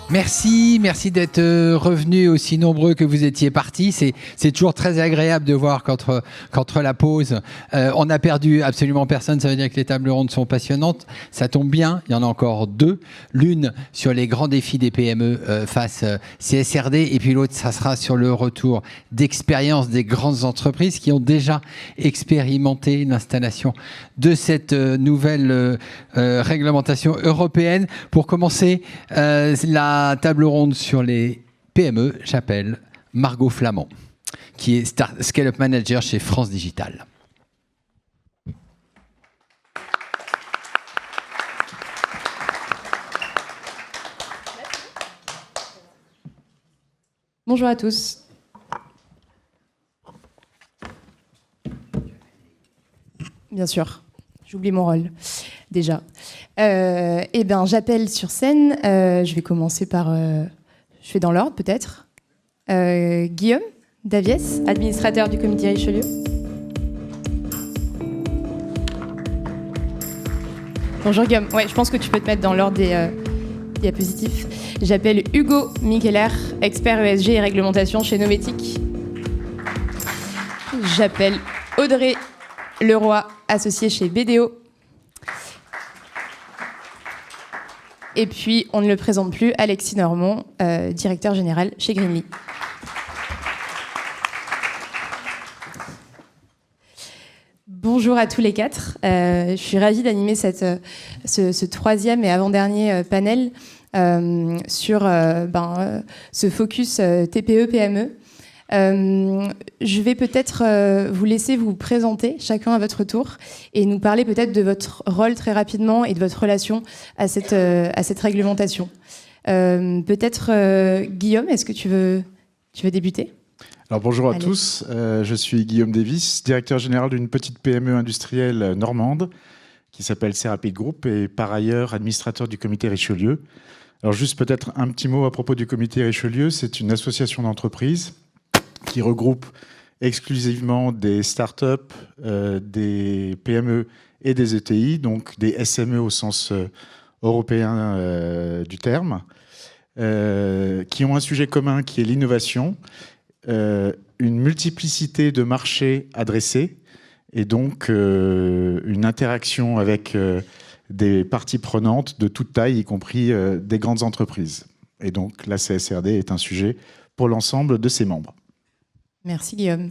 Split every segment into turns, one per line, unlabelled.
Merci d'être revenus aussi nombreux que vous étiez partis. C'est toujours très agréable de voir qu'entre la pause, on a perdu absolument personne. Ça veut dire que les tables rondes sont passionnantes. Ça tombe bien, il y en a encore deux. L'une sur les grands défis des PME face CSRD, et puis l'autre, ça sera sur le retour d'expérience des grandes entreprises qui ont déjà expérimenté l'installation de cette nouvelle réglementation européenne. Pour commencer, la table ronde sur les PME, j'appelle Margot Flamand, qui est Scale-up Manager chez France Digital.
Bonjour à tous. Bien sûr, j'oublie mon rôle, déjà. Eh bien, j'appelle sur scène. Je vais commencer par... je fais dans l'ordre, peut-être. Guillaume Davies, administrateur du comité Richelieu. Bonjour Guillaume. Ouais, je pense que tu peux te mettre dans l'ordre des diapositifs. J'appelle Hugo Micheler, expert ESG et réglementation chez Novetic. J'appelle Audrey Leroy, associée chez BDO. Et puis, on ne le présente plus, Alexis Normand, directeur général chez Greenly. Bonjour à tous les quatre. Je suis ravie d'animer ce troisième et avant-dernier panel sur ce focus TPE-PME. Je vais peut-être vous laisser vous présenter chacun à votre tour et nous parler peut-être de votre rôle très rapidement et de votre relation à cette réglementation. Peut-être Guillaume, est-ce que tu veux débuter ?
Alors bonjour à tous, je suis Guillaume Davies, directeur général d'une petite PME industrielle normande qui s'appelle Serapid Group et par ailleurs administrateur du comité Richelieu. Alors juste peut-être un petit mot à propos du comité Richelieu, c'est une association d'entreprises qui regroupe exclusivement des startups, des PME et des ETI, donc des SME au sens européen du terme, qui ont un sujet commun qui est l'innovation, une multiplicité de marchés adressés et donc une interaction avec des parties prenantes de toute taille, y compris des grandes entreprises. Et donc la CSRD est un sujet pour l'ensemble de ses membres.
Merci Guillaume.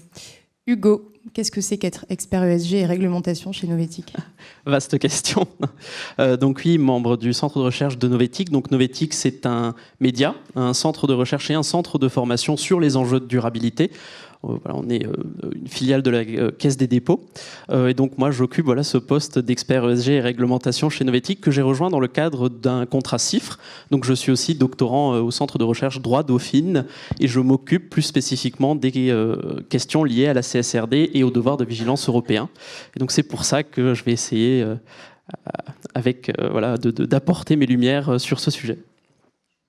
Hugo, qu'est-ce que c'est qu'être expert ESG et réglementation chez Novetic ?
Vaste question. Donc oui, membre du centre de recherche de Novetic. Donc Novetic, c'est un média, un centre de recherche et un centre de formation sur les enjeux de durabilité. Voilà, on est une filiale de la Caisse des dépôts. Et donc moi, j'occupe ce poste d'expert ESG et réglementation chez Novetic que j'ai rejoint dans le cadre d'un contrat CIFRE. Donc je suis aussi doctorant au centre de recherche droit Dauphine et je m'occupe plus spécifiquement des questions liées à la CSRD et aux devoirs de vigilance européens. Et donc c'est pour ça que je vais essayer d'apporter mes lumières sur ce sujet.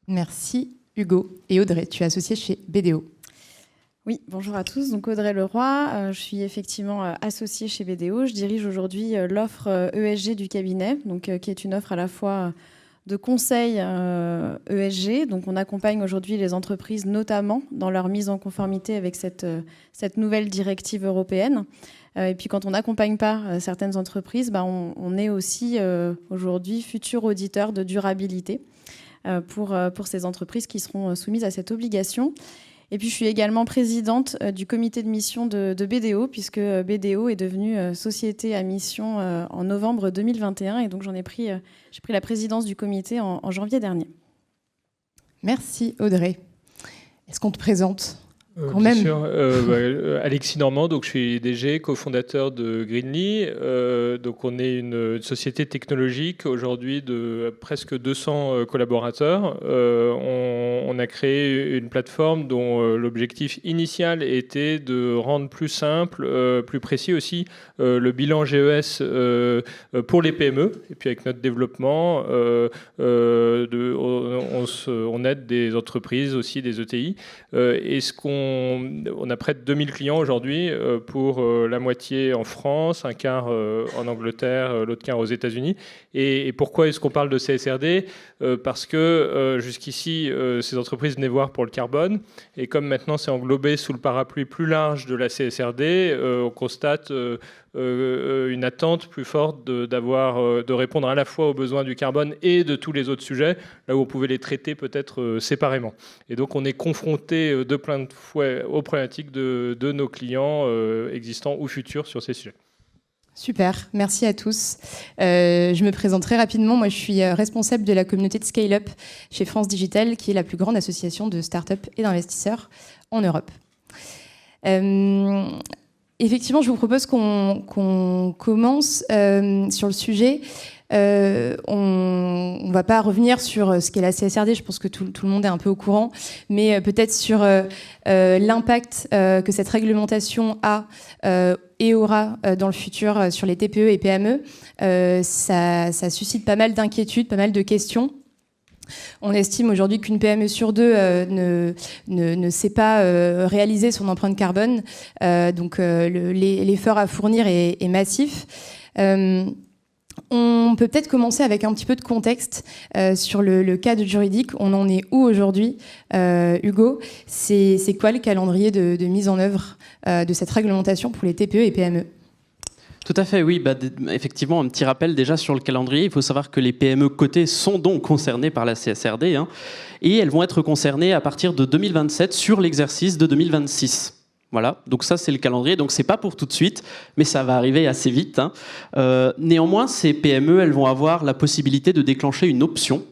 Merci Hugo. Et Audrey, tu es associée chez BDO.
Oui, bonjour à tous. Donc Audrey Leroy, je suis effectivement associée chez BDO. Je dirige aujourd'hui l'offre ESG du cabinet, donc qui est une offre à la fois de conseil ESG. Donc on accompagne aujourd'hui les entreprises notamment dans leur mise en conformité avec cette nouvelle directive européenne. Et puis quand on n'accompagne pas certaines entreprises, on est aussi aujourd'hui futur auditeur de durabilité pour ces entreprises qui seront soumises à cette obligation. Et puis, je suis également présidente du comité de mission de BDO, puisque BDO est devenue société à mission en novembre 2021. Et donc, j'ai pris la présidence du comité en janvier dernier.
Merci, Audrey. Est-ce qu'on te présente quand
Bien
même
sûr. Alexis Normand, donc je suis DG, cofondateur de Greenly. Donc on est une société technologique aujourd'hui de presque 200 collaborateurs. On a créé une plateforme dont l'objectif initial était de rendre plus simple, plus précis aussi, le bilan GES pour les PME. Et puis avec notre développement, on aide des entreprises aussi, des ETI. Et ce qu'on on a près de 2000 clients aujourd'hui, pour la moitié en France, un quart en Angleterre, l'autre quart aux États-Unis. Et pourquoi est-ce qu'on parle de CSRD ? Parce que jusqu'ici, ces entreprises venaient voir pour le carbone. Et comme maintenant c'est englobé sous le parapluie plus large de la CSRD, on constate une attente plus forte de répondre à la fois aux besoins du carbone et de tous les autres sujets, là où on pouvait les traiter peut-être séparément. Et donc on est confronté de plein de fouets aux problématiques de nos clients existants ou futurs sur ces sujets.
Super, merci à tous. Je me présente très rapidement. Moi, je suis responsable de la communauté de Scale-up chez France Digital, qui est la plus grande association de start-up et d'investisseurs en Europe. Effectivement, je vous propose qu'on commence sur le sujet. On ne va pas revenir sur ce qu'est la CSRD, je pense que tout le monde est un peu au courant, mais peut-être sur l'impact que cette réglementation a et aura dans le futur sur les TPE et PME. Ça suscite pas mal d'inquiétudes, pas mal de questions. On estime aujourd'hui qu'une PME sur deux ne sait pas réaliser son empreinte carbone, donc l'effort à fournir est massif. On peut peut-être commencer avec un petit peu de contexte sur le cadre juridique. On en est où aujourd'hui, Hugo ? C'est quoi le calendrier de mise en œuvre de cette réglementation pour les TPE et PME ?
Tout à fait, oui. Effectivement, un petit rappel déjà sur le calendrier. Il faut savoir que les PME cotées sont donc concernées par la CSRD, et elles vont être concernées à partir de 2027 sur l'exercice de 2026. Voilà, donc ça c'est le calendrier, donc c'est pas pour tout de suite, mais ça va arriver assez vite. Néanmoins, ces PME, elles vont avoir la possibilité de déclencher une option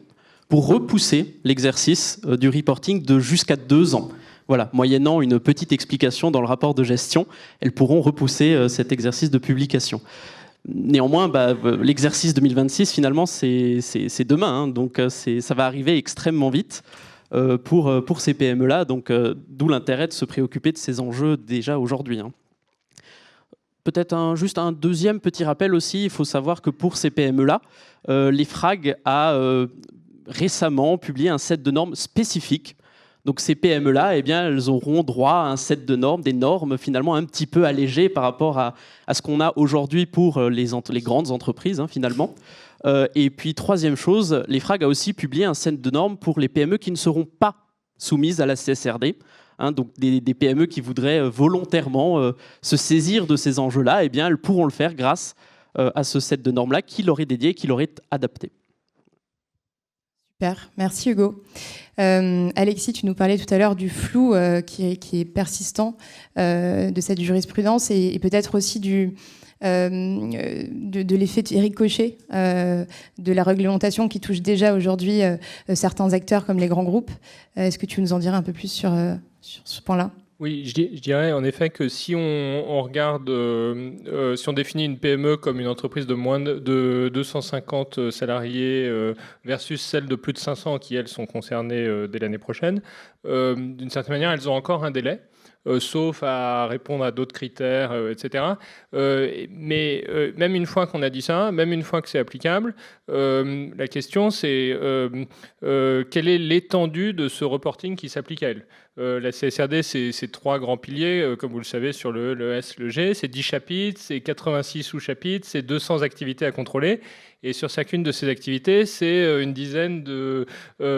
pour repousser l'exercice du reporting de jusqu'à 2 ans. Voilà, moyennant une petite explication dans le rapport de gestion, elles pourront repousser cet exercice de publication. Néanmoins, l'exercice 2026, finalement, c'est demain, donc ça va arriver extrêmement vite. Pour ces PME-là, donc d'où l'intérêt de se préoccuper de ces enjeux déjà aujourd'hui. Peut-être juste un deuxième petit rappel aussi, il faut savoir que pour ces PME-là, l'EFRAG a récemment publié un set de normes spécifiques. Donc ces PME-là, eh bien, elles auront droit à un set de normes, des normes finalement un petit peu allégées par rapport à ce qu'on a aujourd'hui pour les grandes entreprises, finalement. Et puis, troisième chose, l'EFRAG a aussi publié un set de normes pour les PME qui ne seront pas soumises à la CSRD. Donc des PME qui voudraient volontairement se saisir de ces enjeux-là, eh bien, elles pourront le faire grâce à ce set de normes-là qui leur est dédié, qui leur est adapté.
Super, merci Hugo. Alexis, tu nous parlais tout à l'heure du flou qui est persistant de cette jurisprudence et peut-être aussi de l'effet Éric Cochet, de la réglementation qui touche déjà aujourd'hui certains acteurs comme les grands groupes. Est-ce que tu nous en dirais un peu plus sur ce point-là ?
Oui, je dirais en effet que si on regarde, si on définit une PME comme une entreprise de moins de 250 salariés versus celles de plus de 500 qui, elles, sont concernées dès l'année prochaine, d'une certaine manière, elles ont encore un délai. Sauf à répondre à d'autres critères, etc. Mais même une fois qu'on a dit ça, même une fois que c'est applicable, la question c'est quelle est l'étendue de ce reporting qui s'applique à elle. La CSRD, c'est 3 grands piliers, comme vous le savez, sur le S, le G. C'est 10 chapitres, c'est 86 sous-chapitres, c'est 200 activités à contrôler. Et sur chacune de ces activités, c'est une dizaine de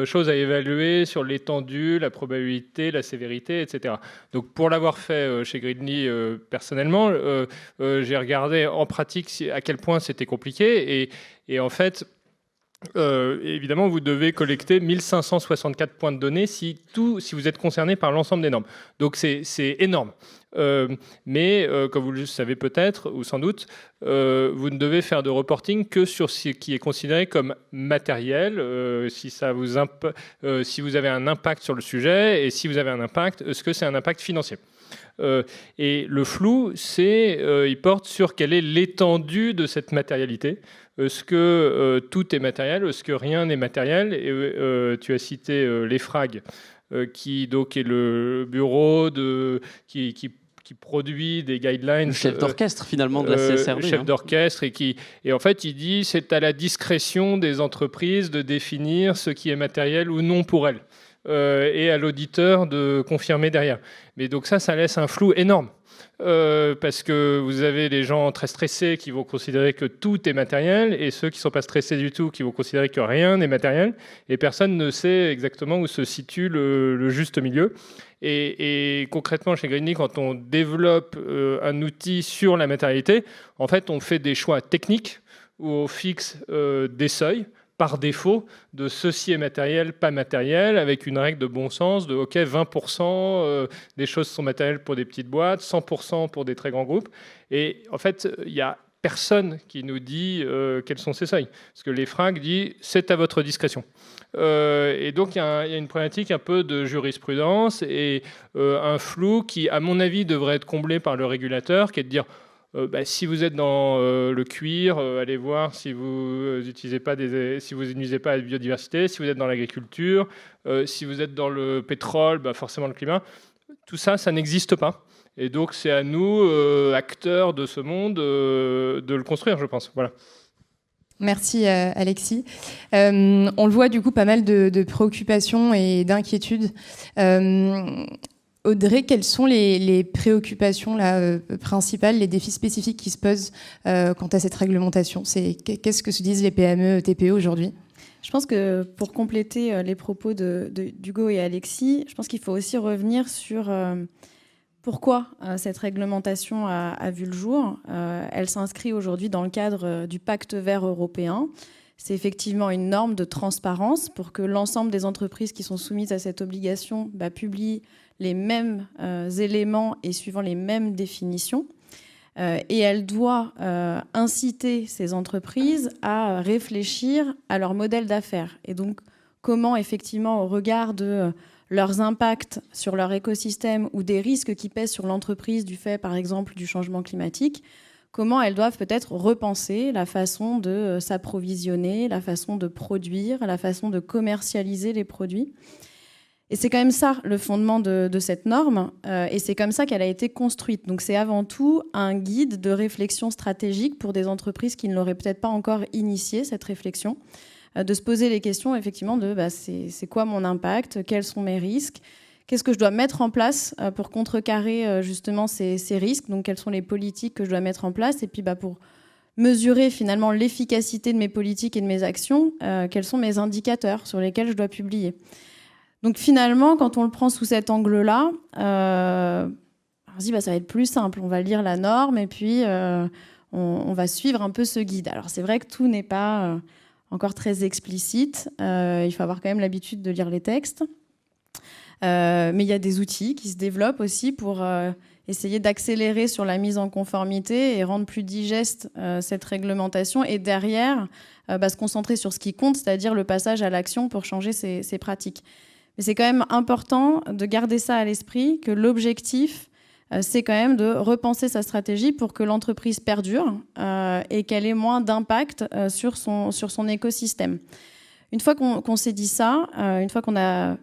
choses à évaluer sur l'étendue, la probabilité, la sévérité, etc. Donc, pour l'avoir fait chez Gridley personnellement, j'ai regardé en pratique à quel point c'était compliqué. Et en fait, évidemment, vous devez collecter 1564 points de données si vous êtes concerné par l'ensemble des normes. Donc, c'est énorme. Mais comme vous le savez peut-être ou sans doute, vous ne devez faire de reporting que sur ce qui est considéré comme matériel, si vous avez un impact sur le sujet et si vous avez un impact, est-ce que c'est un impact financier. Et le flou, il porte sur quelle est l'étendue de cette matérialité. Est-ce que tout est matériel? Est-ce que rien n'est matériel? Et tu as cité l'EFRAG, qui donc est le bureau qui produit des guidelines.
Le chef d'orchestre finalement de la CSRD.
Le chef d'orchestre et en fait il dit c'est à la discrétion des entreprises de définir ce qui est matériel ou non pour elles. et à l'auditeur de confirmer derrière. Mais donc ça laisse un flou énorme. Parce que vous avez les gens très stressés qui vont considérer que tout est matériel et ceux qui ne sont pas stressés du tout qui vont considérer que rien n'est matériel et personne ne sait exactement où se situe le juste milieu. Et concrètement, chez Greenly, quand on développe un outil sur la matérialité, en fait, on fait des choix techniques où on fixe des seuils par défaut de ceci est matériel, pas matériel, avec une règle de bon sens de OK, 20% des choses sont matérielles pour des petites boîtes, 100% pour des très grands groupes. Et en fait, il n'y a personne qui nous dit quels sont ces seuils. Parce que l'EFRAG dit c'est à votre discrétion. Et donc, il y a une problématique un peu de jurisprudence et un flou qui, à mon avis, devrait être comblé par le régulateur, qui est de dire si vous êtes dans le cuir, allez voir si vous n'utilisez pas si vous nuisez pas à la biodiversité. Si vous êtes dans l'agriculture, si vous êtes dans le pétrole, forcément le climat. Tout ça, ça n'existe pas. Et donc, c'est à nous, acteurs de ce monde, de le construire, je pense. Voilà.
Merci Alexis. On le voit du coup pas mal de préoccupations et d'inquiétudes. Audrey, quelles sont les préoccupations là, principales, les défis spécifiques qui se posent quant à cette réglementation? Qu'est-ce que se disent les PME, TPE aujourd'hui?
Je pense que pour compléter les propos d'Hugo et Alexis, je pense qu'il faut aussi revenir sur pourquoi cette réglementation a vu le jour. Elle s'inscrit aujourd'hui dans le cadre du Pacte vert européen. C'est effectivement une norme de transparence pour que l'ensemble des entreprises qui sont soumises à cette obligation publient les mêmes éléments et suivant les mêmes définitions. Et elle doit inciter ces entreprises à réfléchir à leur modèle d'affaires. Et donc, comment, effectivement, au regard de leurs impacts sur leur écosystème ou des risques qui pèsent sur l'entreprise du fait, par exemple, du changement climatique, comment elles doivent peut-être repenser la façon de s'approvisionner, la façon de produire, la façon de commercialiser les produits. Et c'est quand même ça le fondement de cette norme, et c'est comme ça qu'elle a été construite. Donc c'est avant tout un guide de réflexion stratégique pour des entreprises qui ne l'auraient peut-être pas encore initié, cette réflexion, de se poser les questions effectivement de c'est quoi mon impact, quels sont mes risques, qu'est-ce que je dois mettre en place pour contrecarrer justement ces risques, donc quelles sont les politiques que je dois mettre en place, et puis pour mesurer finalement l'efficacité de mes politiques et de mes actions, quels sont mes indicateurs sur lesquels je dois publier. Donc finalement, quand on le prend sous cet angle-là, on se dit ça va être plus simple, on va lire la norme et puis on va suivre un peu ce guide. Alors c'est vrai que tout n'est pas encore très explicite, il faut avoir quand même l'habitude de lire les textes, mais il y a des outils qui se développent aussi pour essayer d'accélérer sur la mise en conformité et rendre plus digeste cette réglementation et derrière se concentrer sur ce qui compte, c'est-à-dire le passage à l'action pour changer ces pratiques. Mais c'est quand même important de garder ça à l'esprit, que l'objectif, c'est quand même de repenser sa stratégie pour que l'entreprise perdure et qu'elle ait moins d'impact sur son écosystème. Une fois qu'on s'est dit ça, une fois qu'on a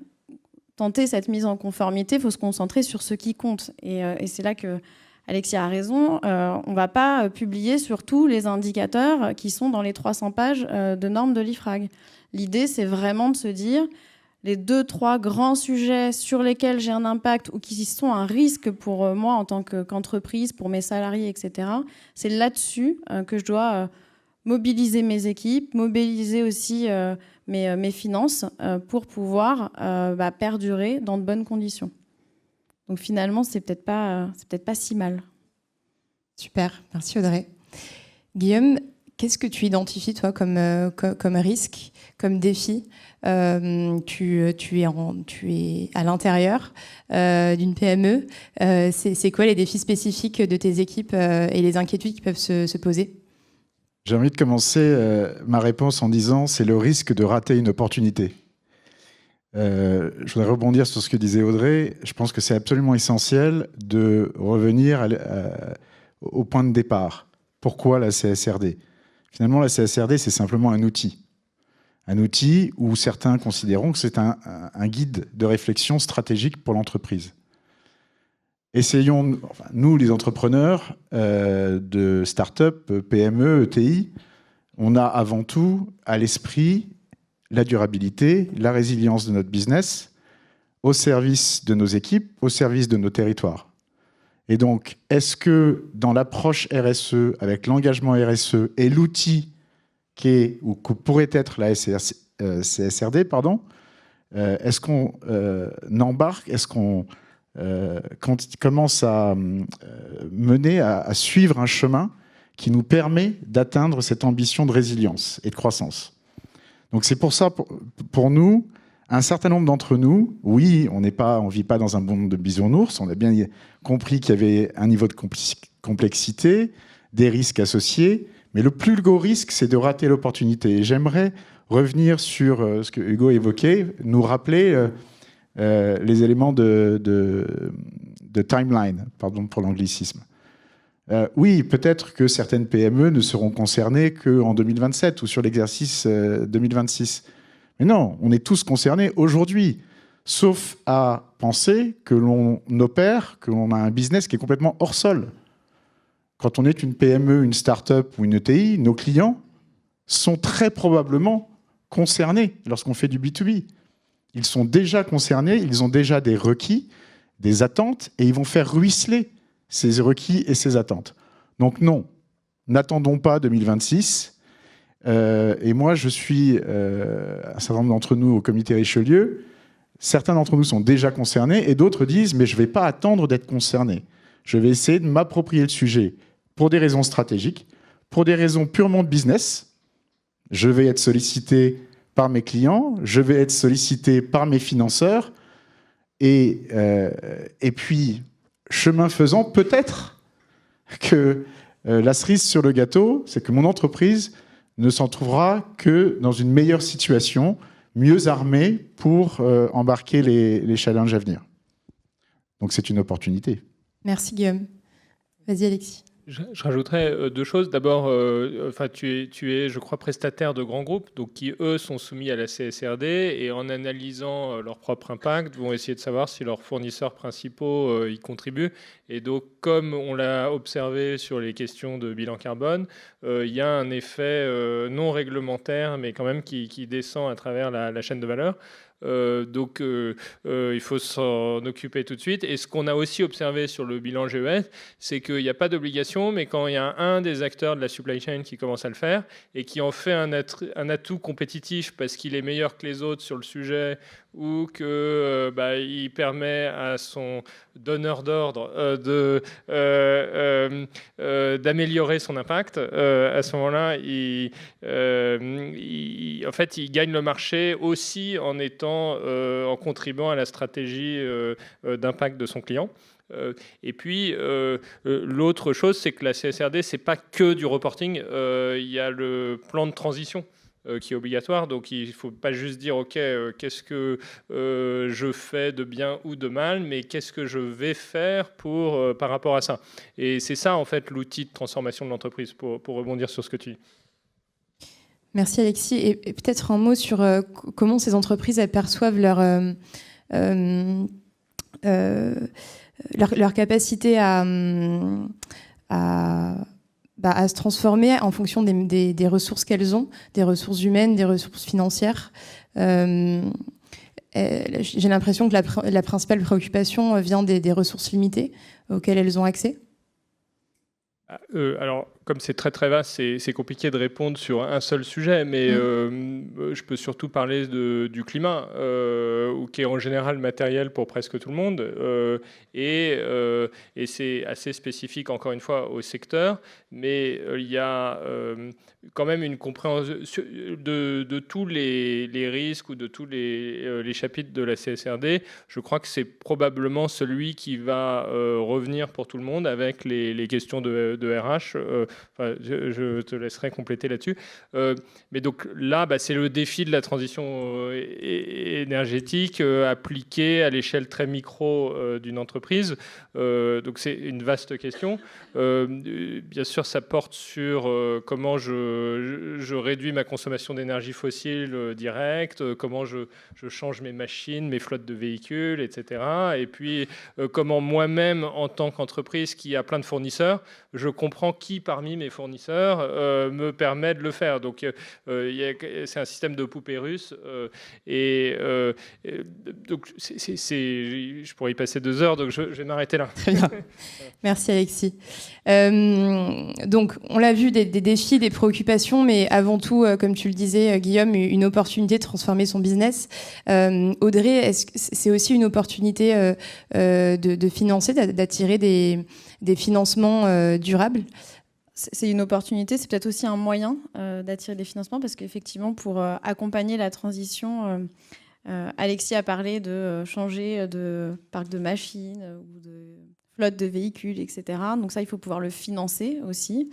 tenté cette mise en conformité, il faut se concentrer sur ce qui compte. Et c'est là que Alexis a raison, on ne va pas publier sur tous les indicateurs qui sont dans les 300 pages de normes de l'IFRAG. L'idée, c'est vraiment de se dire les 2-3 grands sujets sur lesquels j'ai un impact ou qui sont un risque pour moi en tant qu'entreprise, pour mes salariés, etc. C'est là-dessus que je dois mobiliser mes équipes, mobiliser aussi mes finances pour pouvoir perdurer dans de bonnes conditions. Donc finalement, c'est peut-être pas si mal.
Super, merci Audrey. Guillaume, qu'est-ce que tu identifies, toi, comme risque, comme défi? Tu es à l'intérieur d'une PME. C'est quoi les défis spécifiques de tes équipes et les inquiétudes qui peuvent se poser?
J'ai envie de commencer ma réponse en disant c'est le risque de rater une opportunité. Je voudrais rebondir sur ce que disait Audrey. Je pense que c'est absolument essentiel de revenir au point de départ. Pourquoi la CSRD ? Finalement, la CSRD, c'est simplement un outil. Un outil où certains considéreront que c'est un guide de réflexion stratégique pour l'entreprise. Essayons, nous, les entrepreneurs de start-up, PME, ETI, on a avant tout à l'esprit la durabilité, la résilience de notre business, au service de nos équipes, au service de nos territoires. Et donc, est-ce que dans l'approche RSE, avec l'engagement RSE et l'outil qui est, ou que pourrait être la CSRD, est-ce qu'on embarque, est-ce qu'on commence à mener, à suivre un chemin qui nous permet d'atteindre cette ambition de résilience et de croissance. Donc c'est pour ça, pour nous, un certain nombre d'entre nous, oui, on ne vit pas dans un monde de bisounours, on a bien compris qu'il y avait un niveau de complexité, des risques associés, mais le plus gros risque, c'est de rater l'opportunité. Et j'aimerais revenir sur ce que Hugo évoquait, nous rappeler les éléments de timeline, pardon pour l'anglicisme. Oui, peut-être que certaines PME ne seront concernées qu'en 2027 ou sur l'exercice 2026. Mais non, on est tous concernés aujourd'hui, sauf à penser que l'on opère, que l'on a un business qui est complètement hors sol. Quand on est une PME, une start-up ou une ETI, nos clients sont très probablement concernés lorsqu'on fait du B2B. Ils sont déjà concernés, ils ont déjà des requis, des attentes, et ils vont faire ruisseler ces requis et ces attentes. Donc non, n'attendons pas 2026. Et moi, je suis, un certain nombre d'entre nous au comité Richelieu, certains d'entre nous sont déjà concernés, et d'autres disent, mais je ne vais pas attendre d'être concerné. Je vais essayer de m'approprier le sujet pour des raisons stratégiques, pour des raisons purement de business. Je vais être sollicité par mes clients, je vais être sollicité par mes financeurs, et puis, chemin faisant, peut-être que la cerise sur le gâteau, c'est que mon entreprise ne s'en trouvera que dans une meilleure situation, mieux armée pour embarquer les challenges à venir. Donc c'est une opportunité.
Merci Guillaume. Vas-y Alexis.
Je rajouterais deux choses. D'abord, tu es, je crois, prestataire de grands groupes, donc qui, eux, sont soumis à la CSRD et en analysant leur propre impact, vont essayer de savoir si leurs fournisseurs principaux y contribuent. Et donc, comme on l'a observé sur les questions de bilan carbone, il y a un effet non réglementaire, mais quand même qui descend à travers la chaîne de valeur. Donc il faut s'en occuper tout de suite. Et ce qu'on a aussi observé sur le bilan GES, c'est qu'il n'y a pas d'obligation, mais quand il y a un des acteurs de la supply chain qui commence à le faire et qui en fait un atout compétitif parce qu'il est meilleur que les autres sur le sujet ou qu'il permet à son donneur d'ordre d'améliorer son impact, à ce moment-là, en fait, il gagne le marché aussi en contribuant à la stratégie d'impact de son client. Et puis, l'autre chose, c'est que la CSRD, c'est pas que du reporting. Il y a le plan de transition qui est obligatoire. Donc, il ne faut pas juste dire, OK, qu'est-ce que je fais de bien ou de mal, mais qu'est-ce que je vais faire par rapport à ça. Et c'est ça, en fait, l'outil de transformation de l'entreprise, pour rebondir sur ce que tu dis.
Merci Alexis. Et peut-être un mot sur comment ces entreprises elles perçoivent leur capacité à se transformer en fonction des ressources qu'elles ont, des ressources humaines, des ressources financières. J'ai l'impression que la principale préoccupation vient des ressources limitées auxquelles elles ont accès.
Alors, comme c'est très très vaste, c'est compliqué de répondre sur un seul sujet, mais je peux surtout parler du climat, qui est en général matériel pour presque tout le monde, et c'est assez spécifique encore une fois au secteur, mais il y a quand même une compréhension de tous les risques ou de tous les chapitres de la CSRD. Je crois que c'est probablement celui qui va revenir pour tout le monde avec les questions de RH. Je te laisserai compléter là-dessus. Mais donc là, c'est le défi de la transition énergétique appliquée à l'échelle très micro d'une entreprise. Donc c'est une vaste question. Bien sûr, ça porte sur comment je réduis ma consommation d'énergie fossile directe, comment je change mes machines, mes flottes de véhicules, etc. Et puis, comment moi-même, en tant qu'entreprise qui a plein de fournisseurs, je comprends qui parmi parmi mes fournisseurs me permet de le faire. Donc c'est un système de poupée russe. Donc je pourrais y passer 2 heures, donc je vais m'arrêter là.
Très bien. Merci Alexis. Donc on l'a vu, des défis, des préoccupations, mais avant tout, comme tu le disais Guillaume, une opportunité de transformer son business. Audrey, est-ce que c'est aussi une opportunité de financer, d'attirer des financements durables?
C'est une opportunité, c'est peut-être aussi un moyen d'attirer des financements, parce qu'effectivement, pour accompagner la transition, Alexis a parlé de changer de parc de machines ou de flotte de véhicules, etc. Donc ça, il faut pouvoir le financer aussi.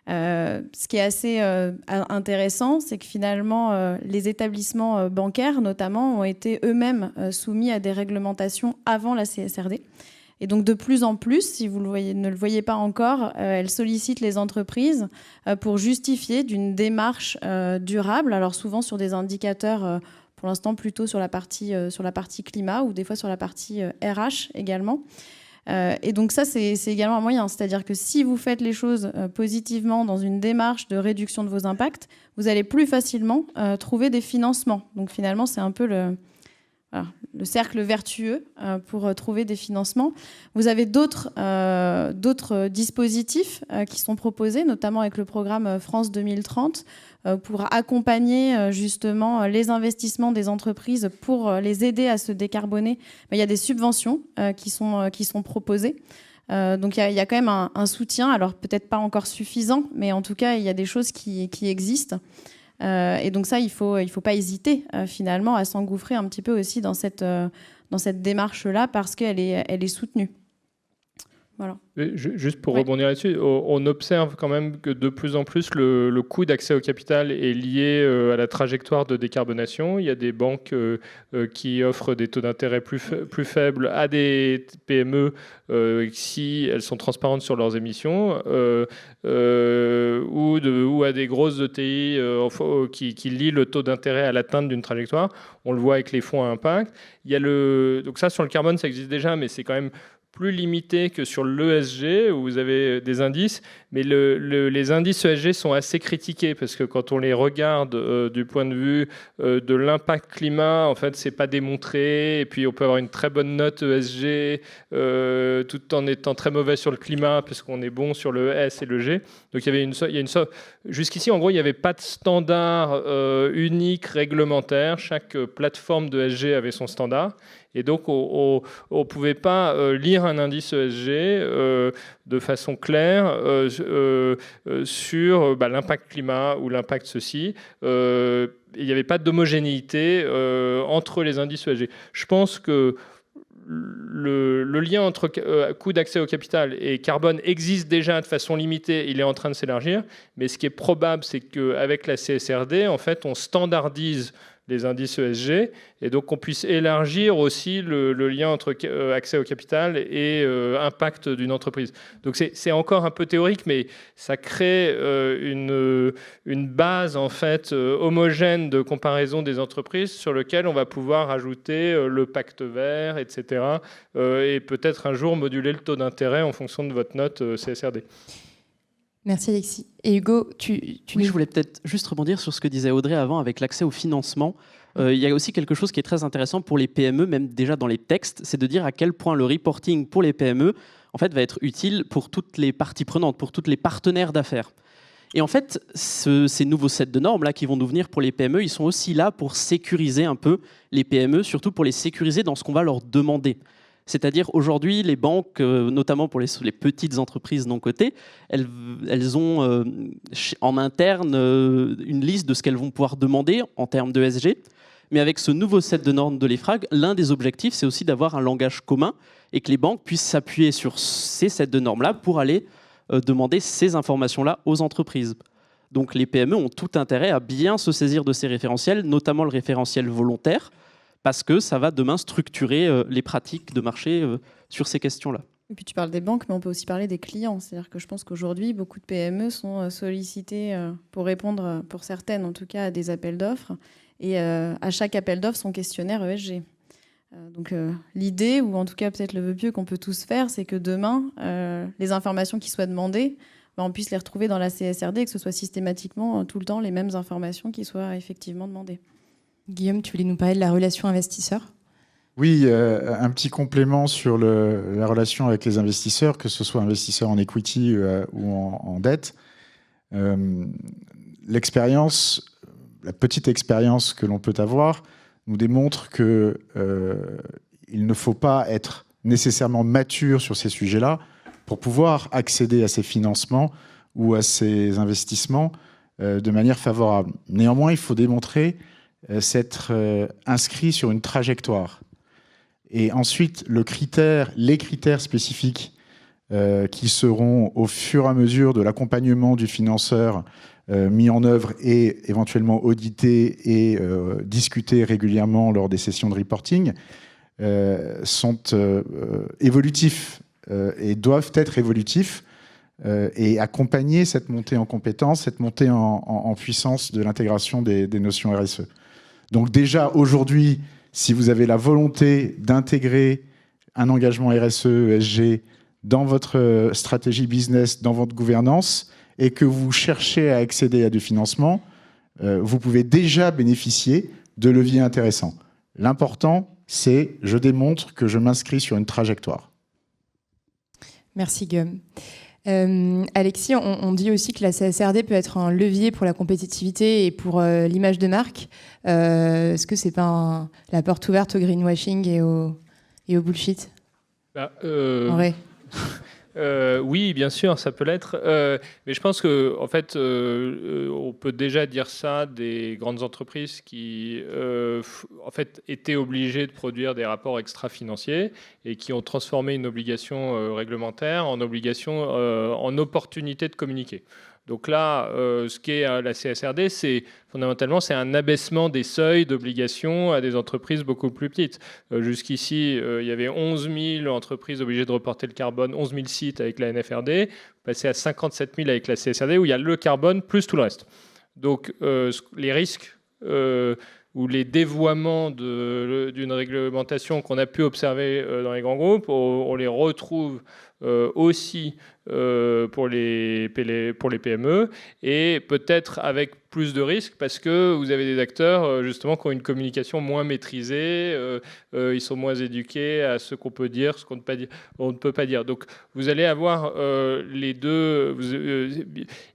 Ce qui est assez intéressant, c'est que finalement, les établissements bancaires, notamment, ont été eux-mêmes soumis à des réglementations avant la CSRD. Et donc, de plus en plus, si vous ne le voyez pas encore, elles sollicitent les entreprises pour justifier d'une démarche durable, alors souvent sur des indicateurs, pour l'instant plutôt sur la partie climat ou des fois sur la partie RH également. Et donc ça, c'est également un moyen. C'est-à-dire que si vous faites les choses positivement dans une démarche de réduction de vos impacts, vous allez plus facilement trouver des financements. Donc finalement, c'est un peu le cercle vertueux pour trouver des financements. Vous avez d'autres dispositifs qui sont proposés, notamment avec le programme France 2030, pour accompagner justement les investissements des entreprises pour les aider à se décarboner. Il y a des subventions qui sont proposées. Donc il y a quand même un soutien, alors peut-être pas encore suffisant, mais en tout cas, il y a des choses qui existent. Et donc ça, il faut pas hésiter finalement à s'engouffrer un petit peu aussi dans cette démarche-là, parce qu'elle est soutenue. Voilà.
Juste pour rebondir là-dessus, on observe quand même que de plus en plus le coût d'accès au capital est lié à la trajectoire de décarbonation. Il y a des banques qui offrent des taux d'intérêt plus faibles à des PME si elles sont transparentes sur leurs émissions, ou à des grosses ETI qui lient le taux d'intérêt à l'atteinte d'une trajectoire. On le voit avec les fonds à impact. Donc ça, sur le carbone, ça existe déjà, mais c'est quand même plus limité que sur l'ESG, où vous avez des indices, mais les indices ESG sont assez critiqués, parce que quand on les regarde du point de vue de l'impact climat, en fait, c'est pas démontré, et puis on peut avoir une très bonne note ESG, tout en étant très mauvais sur le climat, parce qu'on est bon sur le S et le G. Donc jusqu'ici, en gros, il n'y avait pas de standard unique réglementaire. Chaque plateforme de ESG avait son standard. Et donc, on ne pouvait pas lire un indice ESG de façon claire sur l'impact climat ou l'impact ceci. Il n'y avait pas d'homogénéité entre les indices ESG. Je pense que le lien entre coût d'accès au capital et carbone existe déjà de façon limitée, il est en train de s'élargir, mais ce qui est probable, c'est qu'avec la CSRD, en fait, on standardise les indices ESG, et donc qu'on puisse élargir aussi le lien entre accès au capital et impact d'une entreprise. Donc c'est encore un peu théorique, mais ça crée une base en fait homogène de comparaison des entreprises sur lequel on va pouvoir ajouter le pacte vert, etc. Et peut-être un jour moduler le taux d'intérêt en fonction de votre note CSRD.
Merci Alexis. Et Hugo,
je voulais peut-être juste rebondir sur ce que disait Audrey avant avec l'accès au financement. Il y a aussi quelque chose qui est très intéressant pour les PME, même déjà dans les textes, c'est de dire à quel point le reporting pour les PME en fait, va être utile pour toutes les parties prenantes, pour tous les partenaires d'affaires. Et en fait, ces nouveaux sets de normes là qui vont nous venir pour les PME, ils sont aussi là pour sécuriser un peu les PME, surtout pour les sécuriser dans ce qu'on va leur demander. C'est-à-dire aujourd'hui, les banques, notamment pour les petites entreprises non cotées, elles ont en interne une liste de ce qu'elles vont pouvoir demander en termes de ESG. Mais avec ce nouveau set de normes de l'EFRAG, l'un des objectifs, c'est aussi d'avoir un langage commun et que les banques puissent s'appuyer sur ces sets de normes-là pour aller demander ces informations-là aux entreprises. Donc les PME ont tout intérêt à bien se saisir de ces référentiels, notamment le référentiel volontaire, parce que ça va demain structurer les pratiques de marché sur ces questions-là.
Et puis tu parles des banques, mais on peut aussi parler des clients. C'est-à-dire que je pense qu'aujourd'hui, beaucoup de PME sont sollicitées pour répondre, pour certaines en tout cas, à des appels d'offres. Et à chaque appel d'offres, son questionnaire ESG. Donc l'idée, ou en tout cas peut-être le vœu pieux qu'on peut tous faire, c'est que demain, les informations qui soient demandées, on puisse les retrouver dans la CSRD et que ce soit systématiquement tout le temps les mêmes informations qui soient effectivement demandées.
Guillaume, tu voulais nous parler de la relation investisseur ?
Oui, un petit complément sur la relation avec les investisseurs, que ce soit investisseurs en equity ou en dette. L'expérience, la petite expérience que l'on peut avoir, nous démontre qu'il ne faut pas être nécessairement mature sur ces sujets-là pour pouvoir accéder à ces financements ou à ces investissements de manière favorable. Néanmoins, il faut démontrer s'être inscrit sur une trajectoire. Et ensuite, les critères spécifiques qui seront au fur et à mesure de l'accompagnement du financeur mis en œuvre et éventuellement audités et discutés régulièrement lors des sessions de reporting sont évolutifs et doivent être évolutifs et accompagner cette montée en compétences, cette montée en puissance de l'intégration des notions RSE. Donc déjà aujourd'hui, si vous avez la volonté d'intégrer un engagement RSE, ESG dans votre stratégie business, dans votre gouvernance, et que vous cherchez à accéder à du financement, vous pouvez déjà bénéficier de leviers intéressants. L'important, c'est je démontre que je m'inscris sur une trajectoire.
Merci Guillaume. Alexis, on dit aussi que la CSRD peut être un levier pour la compétitivité et pour l'image de marque. Est-ce que c'est pas la porte ouverte au greenwashing et au bullshit ? En vrai.
Oui, bien sûr, ça peut l'être. Mais je pense que, en fait, on peut déjà dire ça des grandes entreprises qui, en fait, étaient obligées de produire des rapports extra-financiers et qui ont transformé une obligation réglementaire en obligation, en opportunité de communiquer. Donc là, ce qu'est la CSRD, c'est fondamentalement un abaissement des seuils d'obligation à des entreprises beaucoup plus petites. Jusqu'ici, il y avait 11 000 entreprises obligées de reporter le carbone, 11 000 sites avec la NFRD, passé à 57 000 avec la CSRD, où il y a le carbone plus tout le reste. Donc les risques ou les dévoiements d'une réglementation qu'on a pu observer dans les grands groupes, on les retrouve aussi pour les PME et peut-être avec plus de risques parce que vous avez des acteurs justement qui ont une communication moins maîtrisée, ils sont moins éduqués à ce qu'on peut dire, ce qu'on ne peut pas dire. Donc vous allez avoir les deux.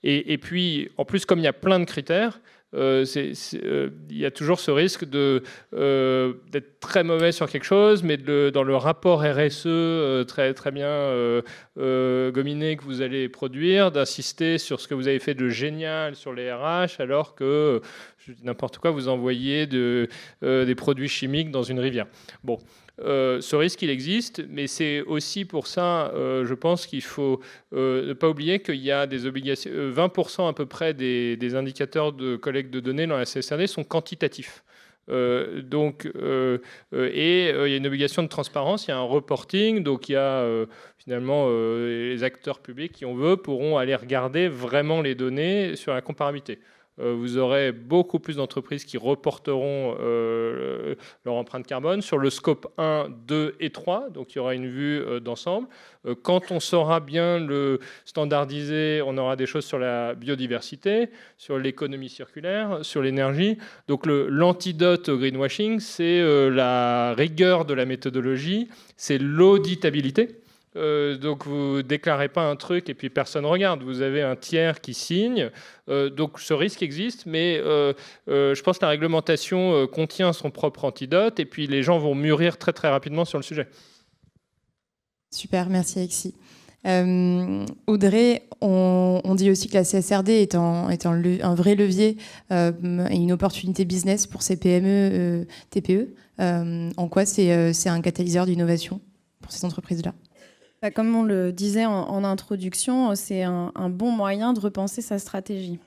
Et puis en plus comme il y a plein de critères, il y a toujours ce risque d'être très mauvais sur quelque chose, mais dans le rapport RSE très, très bien gominé que vous allez produire, d'insister sur ce que vous avez fait de génial sur les RH, alors que, je dis n'importe quoi, vous envoyez des produits chimiques dans une rivière. Bon. Ce risque, il existe, mais c'est aussi pour ça, je pense qu'il faut ne pas oublier qu'il y a des obligations, 20% à peu près des indicateurs de collecte de données dans la CSRD sont quantitatifs. Et il y a une obligation de transparence, il y a un reporting, donc il y a finalement les acteurs publics qui on veut pourront aller regarder vraiment les données sur la comparabilité. Vous aurez beaucoup plus d'entreprises qui reporteront leur empreinte carbone sur le scope 1, 2 et 3. Donc, il y aura une vue d'ensemble. Quand on saura bien le standardiser, on aura des choses sur la biodiversité, sur l'économie circulaire, sur l'énergie. Donc, l'antidote au greenwashing, c'est la rigueur de la méthodologie, c'est l'auditabilité. Donc vous déclarez pas un truc et puis personne regarde. Vous avez un tiers qui signe. Donc ce risque existe, mais je pense que la réglementation contient son propre antidote et puis les gens vont mûrir très très rapidement sur le sujet.
Super, merci Alexis. Audrey, on dit aussi que la CSRD est un vrai levier et une opportunité business pour ces PME, TPE. En quoi c'est un catalyseur d'innovation pour ces entreprises-là ?
Comme on le disait en introduction, c'est un bon moyen de repenser sa stratégie.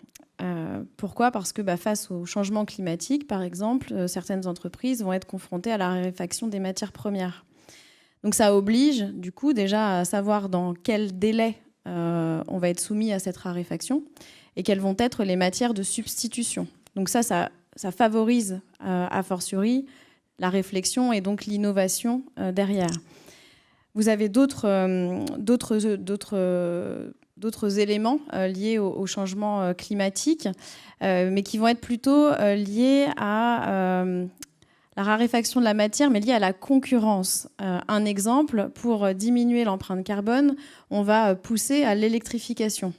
Pourquoi ? Parce que face au changement climatique, par exemple, certaines entreprises vont être confrontées à la raréfaction des matières premières. Donc ça oblige, du coup, déjà à savoir dans quel délai on va être soumis à cette raréfaction et quelles vont être les matières de substitution. Donc ça favorise a fortiori la réflexion et donc l'innovation derrière. Vous avez d'autres d'autres éléments liés au changement climatique, mais qui vont être plutôt liés à la raréfaction de la matière, mais liés à la concurrence. Un exemple, pour diminuer l'empreinte carbone, on va pousser à l'électrification.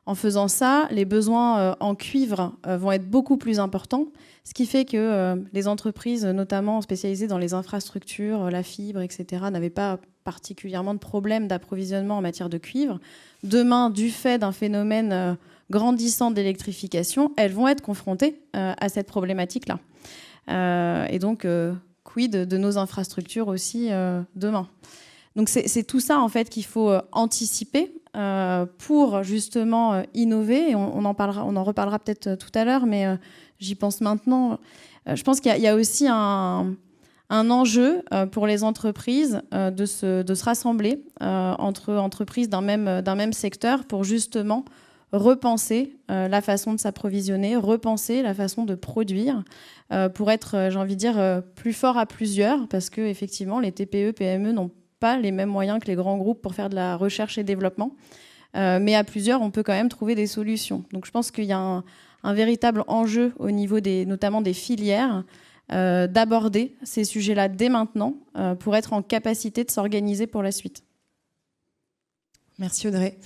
En faisant ça, les besoins en cuivre vont être beaucoup plus importants, ce qui fait que les entreprises, notamment spécialisées dans les infrastructures, la fibre, etc., n'avaient pas particulièrement de problème d'approvisionnement en matière de cuivre. Demain, du fait d'un phénomène grandissant d'électrification, elles vont être confrontées à cette problématique-là. Et donc, quid de nos infrastructures aussi demain. Donc c'est tout ça en fait qu'il faut anticiper pour justement innover. Et on en reparlera peut-être tout à l'heure, mais j'y pense maintenant. Je pense qu'il y a aussi un enjeu pour les entreprises de se rassembler entre entreprises d'un même secteur pour justement repenser la façon de s'approvisionner, repenser la façon de produire pour être, j'ai envie de dire, plus fort à plusieurs, parce que effectivement les TPE, PME n'ont pas les mêmes moyens que les grands groupes pour faire de la recherche et développement. Mais à plusieurs, on peut quand même trouver des solutions. Donc je pense qu'il y a un véritable enjeu au niveau notamment des filières d'aborder ces sujets-là dès maintenant pour être en capacité de s'organiser pour la suite.
Merci Audrey.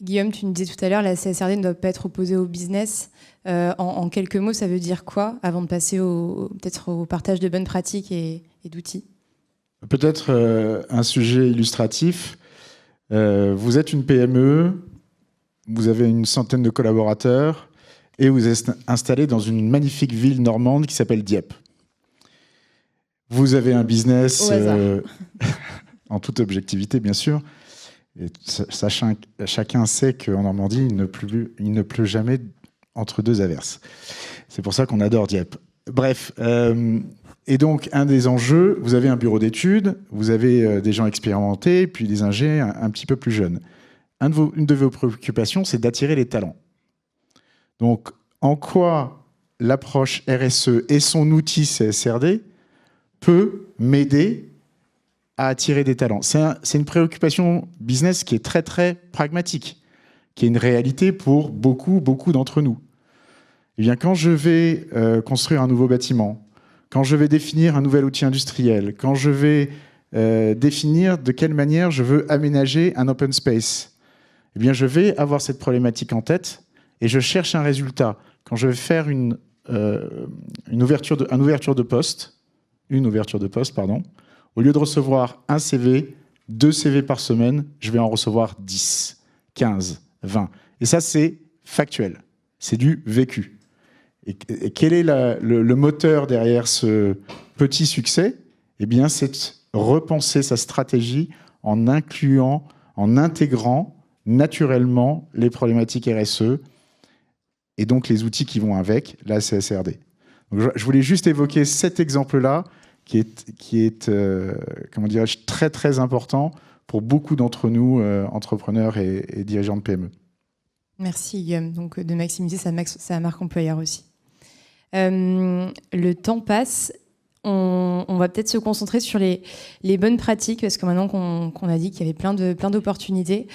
Guillaume, tu nous disais tout à l'heure, la CSRD ne doit pas être opposée au business. En quelques mots, ça veut dire quoi avant de passer peut-être au partage de bonnes pratiques et d'outils?
Peut-être un sujet illustratif. Vous êtes une PME, vous avez une centaine de collaborateurs et vous êtes installé dans une magnifique ville normande qui s'appelle Dieppe. Vous avez un business en toute objectivité, bien sûr. Et chacun sait qu'en Normandie, il ne pleut jamais entre deux averses. C'est pour ça qu'on adore Dieppe. Bref, et donc un des enjeux, vous avez un bureau d'études, vous avez des gens expérimentés, puis des ingés un petit peu plus jeunes. Une de vos préoccupations, c'est d'attirer les talents. Donc, en quoi l'approche RSE et son outil CSRD peut m'aider à attirer des talents? C'est une préoccupation business qui est très, très pragmatique, qui est une réalité pour beaucoup, beaucoup d'entre nous. Eh bien, quand je vais construire un nouveau bâtiment, quand je vais définir un nouvel outil industriel, quand je vais définir de quelle manière je veux aménager un open space, eh bien, je vais avoir cette problématique en tête et je cherche un résultat. Quand je vais faire une ouverture de poste, au lieu de recevoir un CV, 2 CV par semaine, je vais en recevoir 10, 15, 20. Et ça, c'est factuel. C'est du vécu. Et quel est le moteur derrière ce petit succès? Eh bien, c'est de repenser sa stratégie en incluant, en intégrant naturellement les problématiques RSE et donc les outils qui vont avec, la CSRD. Donc, je voulais juste évoquer cet exemple-là qui est comment dirais-je, très, très important pour beaucoup d'entre nous, entrepreneurs et dirigeants de PME.
Merci Guillaume. Donc, de maximiser sa marque employeur aussi. Le temps passe. On va peut-être se concentrer sur les bonnes pratiques, parce que maintenant qu'on a dit qu'il y avait plein d'opportunités,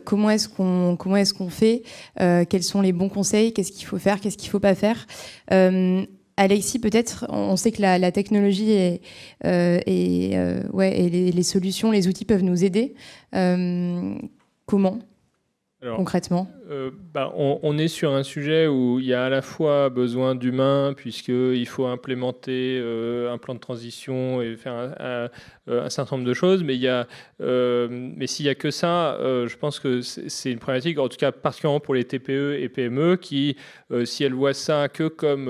comment est-ce qu'on fait, quels sont les bons conseils, qu'est-ce qu'il faut faire, qu'est-ce qu'il ne faut pas faire. Alexis, peut-être, on sait que la technologie et les solutions, les outils peuvent nous aider. Comment ? Alors, concrètement
on est sur un sujet où il y a à la fois besoin d'humains, puisqu'il faut implémenter un plan de transition et faire un certain nombre de choses, mais s'il n'y a que ça, je pense que c'est une problématique, en tout cas particulièrement pour les TPE et PME, qui, si elles voient ça que comme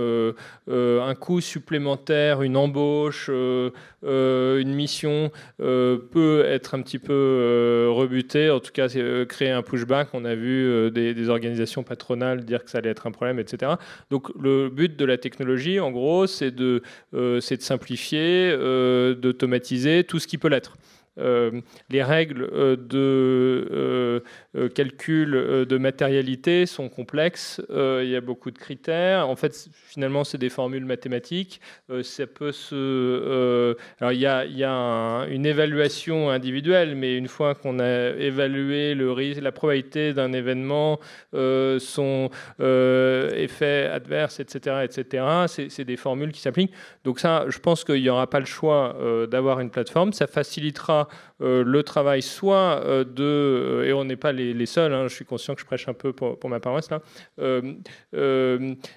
un coût supplémentaire, une embauche, une mission, peut être un petit peu rebutée, en tout cas créer un pushback. On a vu des organisations patronales dire que ça allait être un problème, etc. Donc le but de la technologie, en gros, c'est de simplifier, d'automatiser tout ce qui peut l'être. les règles de calcul de matérialité sont complexes. Il y a beaucoup de critères. En fait, finalement, c'est des formules mathématiques. Ça peut alors, il y a une évaluation individuelle, mais une fois qu'on a évalué le risque, la probabilité d'un événement, son effet adverse, etc., c'est des formules qui s'appliquent. Donc ça, je pense qu'il n'y aura pas le choix d'avoir une plateforme. Ça facilitera le travail soit et on n'est pas les seuls, hein, je suis conscient que je prêche un peu pour ma paroisse là,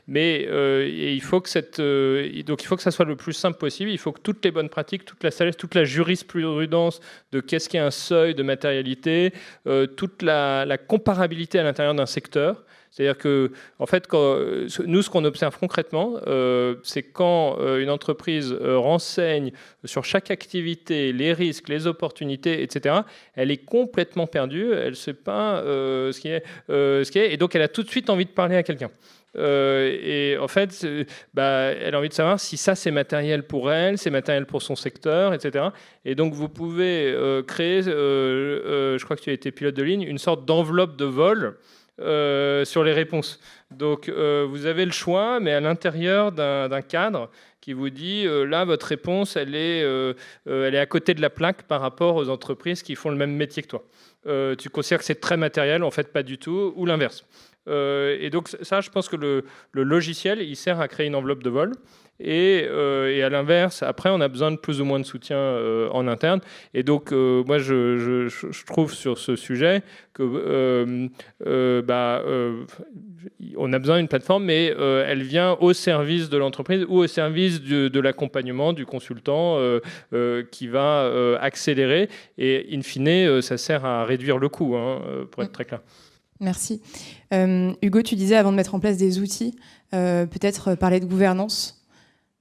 mais il faut que donc il faut que ça soit le plus simple possible. Il faut que toutes les bonnes pratiques, toute la jurisprudence de qu'est-ce qu'est un seuil de matérialité, toute la comparabilité à l'intérieur d'un secteur. C'est-à-dire que, en fait, nous, ce qu'on observe concrètement, c'est quand une entreprise renseigne sur chaque activité, les risques, les opportunités, etc., elle est complètement perdue, elle ne sait pas ce qui est, et donc elle a tout de suite envie de parler à quelqu'un. Et en fait, elle a envie de savoir si ça c'est matériel pour elle, c'est matériel pour son secteur, etc. Et donc vous pouvez créer, je crois que tu as été pilote de ligne, une sorte d'enveloppe de vol sur les réponses. Donc vous avez le choix, mais à l'intérieur d'un cadre qui vous dit là votre réponse elle est à côté de la plaque par rapport aux entreprises qui font le même métier que toi. Tu considères que c'est très matériel, en fait pas du tout, ou l'inverse. Et donc ça, je pense que le logiciel il sert à créer une enveloppe de vol. Et à l'inverse, après, on a besoin de plus ou moins de soutien en interne. Et donc, moi, je trouve sur ce sujet que on a besoin d'une plateforme, mais elle vient au service de l'entreprise ou au service de l'accompagnement du consultant qui va accélérer. Et in fine, ça sert à réduire le coût, hein, pour être très clair.
Merci. Hugo, tu disais avant de mettre en place des outils, peut-être parler de gouvernance.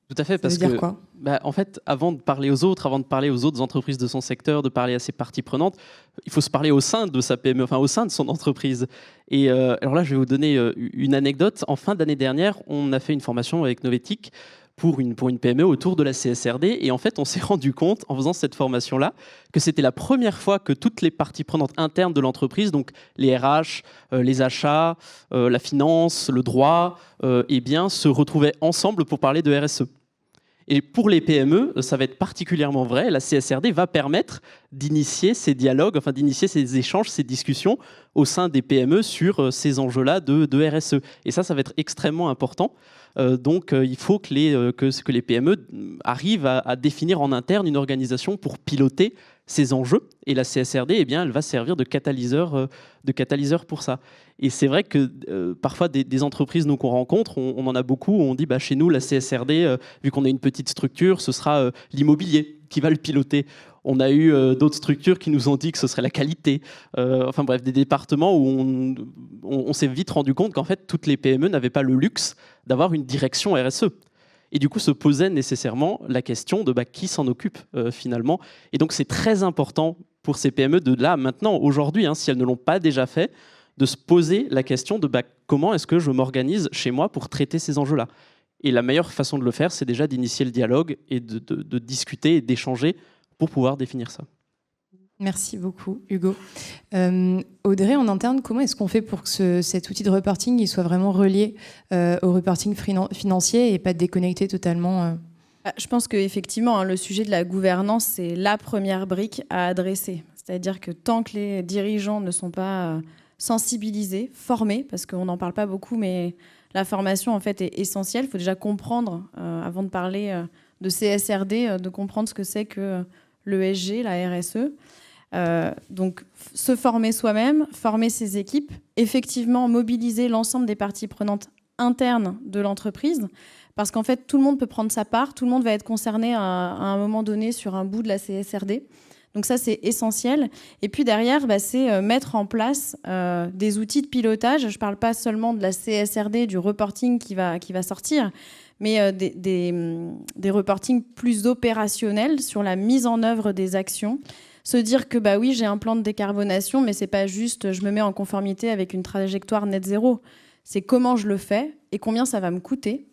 Tout à fait,
parce que quoi
en fait, avant de parler aux autres entreprises de son secteur, de parler à ses parties prenantes, il faut se parler au sein de sa PME, enfin au sein de son entreprise. Et alors là, je vais vous donner une anecdote. En fin d'année dernière, on a fait une formation avec Novetic pour une PME autour de la CSRD. Et en fait, on s'est rendu compte, en faisant cette formation-là, que c'était la première fois que toutes les parties prenantes internes de l'entreprise, donc les RH, les achats, la finance, le droit, se retrouvaient ensemble pour parler de RSE. Et pour les PME, ça va être particulièrement vrai. La CSRD va permettre d'initier ces dialogues, enfin d'initier ces échanges, ces discussions au sein des PME sur ces enjeux-là de RSE. Et ça va être extrêmement important. Donc, il faut que les PME arrivent à définir en interne une organisation pour piloter ces enjeux. Et la CSRD, elle va servir de catalyseur pour ça. Et c'est vrai que parfois, des entreprises qu'on rencontre, on en a beaucoup, on dit chez nous, la CSRD, vu qu'on a une petite structure, ce sera l'immobilier qui va le piloter. On a eu d'autres structures qui nous ont dit que ce serait la qualité. Enfin bref, des départements où on s'est vite rendu compte qu'en fait, toutes les PME n'avaient pas le luxe d'avoir une direction RSE. Et du coup, se posait nécessairement la question de qui s'en occupe finalement. Et donc, c'est très important pour ces PME de là, maintenant, aujourd'hui, si elles ne l'ont pas déjà fait, de se poser la question de comment est-ce que je m'organise chez moi pour traiter ces enjeux-là. Et la meilleure façon de le faire, c'est déjà d'initier le dialogue et de discuter et d'échanger pour pouvoir définir ça.
Merci beaucoup, Hugo. Audrey, en interne, comment est-ce qu'on fait pour que cet outil de reporting il soit vraiment relié au reporting financier et pas déconnecté totalement
Je pense qu'effectivement, le sujet de la gouvernance, c'est la première brique à adresser. C'est-à-dire que tant que les dirigeants ne sont pas sensibilisés, formés, parce qu'on n'en parle pas beaucoup, mais la formation en fait est essentielle. Il faut déjà comprendre, avant de parler de CSRD, de comprendre ce que c'est que l'ESG, la RSE. Donc, se former soi-même, former ses équipes, effectivement mobiliser l'ensemble des parties prenantes internes de l'entreprise, parce qu'en fait, tout le monde peut prendre sa part, tout le monde va être concerné à un moment donné sur un bout de la CSRD. Donc ça, c'est essentiel. Et puis derrière, c'est mettre en place des outils de pilotage. Je ne parle pas seulement de la CSRD, du reporting qui va sortir, mais des reportings plus opérationnels sur la mise en œuvre des actions. Se dire que oui, j'ai un plan de décarbonation, mais ce n'est pas juste je me mets en conformité avec une trajectoire net zéro. C'est comment je le fais et combien ça va me coûter.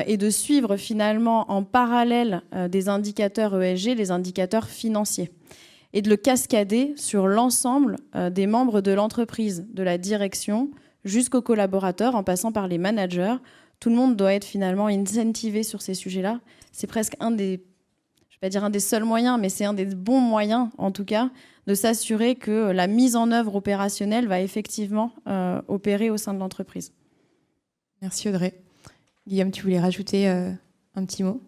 Et de suivre finalement en parallèle des indicateurs ESG, les indicateurs financiers. et de le cascader sur l'ensemble des membres de l'entreprise, de la direction jusqu'aux collaborateurs, en passant par les managers. Tout le monde doit être finalement incentivé sur ces sujets-là. C'est presque je ne vais pas dire un des seuls moyens, mais c'est un des bons moyens, en tout cas, de s'assurer que la mise en œuvre opérationnelle va effectivement opérer au sein de l'entreprise.
Merci Audrey. Guillaume, tu voulais rajouter un petit mot ?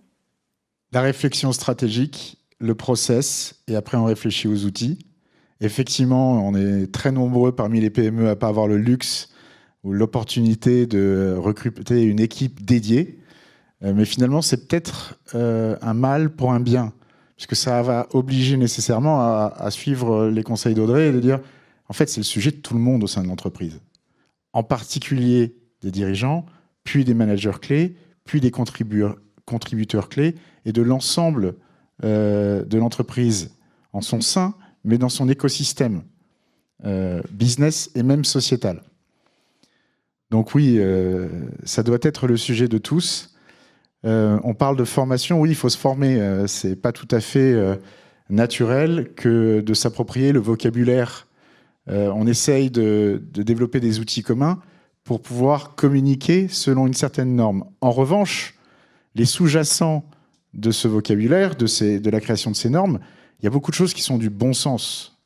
La réflexion stratégique, le process, et après on réfléchit aux outils. Effectivement, on est très nombreux parmi les PME à ne pas avoir le luxe ou l'opportunité de recruter une équipe dédiée. Mais finalement, c'est peut-être un mal pour un bien, puisque ça va obliger nécessairement à suivre les conseils d'Audrey et de dire, en fait, c'est le sujet de tout le monde au sein de l'entreprise. En particulier des dirigeants, puis des managers clés, puis des contributeurs clés, et de l'ensemble de l'entreprise en son sein, mais dans son écosystème business et même sociétal. Donc oui, ça doit être le sujet de tous. On parle de formation, oui, il faut se former. C'est pas tout à fait naturel que de s'approprier le vocabulaire. On essaye de développer des outils communs pour pouvoir communiquer selon une certaine norme. En revanche, les sous-jacents de ce vocabulaire, de la création de ces normes, il y a beaucoup de choses qui sont du bon sens.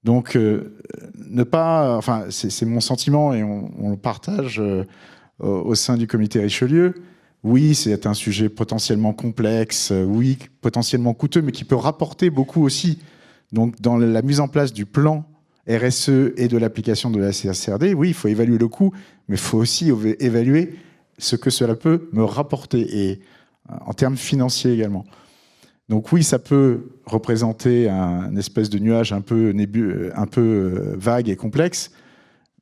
Donc, c'est mon sentiment et on le partage au sein du comité Richelieu. Oui, c'est un sujet potentiellement complexe, oui, potentiellement coûteux, mais qui peut rapporter beaucoup aussi. Donc, dans la mise en place du plan RSE et de l'application de la CSRD, oui, il faut évaluer le coût, mais il faut aussi évaluer ce que cela peut me rapporter, et en termes financiers également. Donc oui, ça peut représenter un espèce de nuage un peu vague et complexe,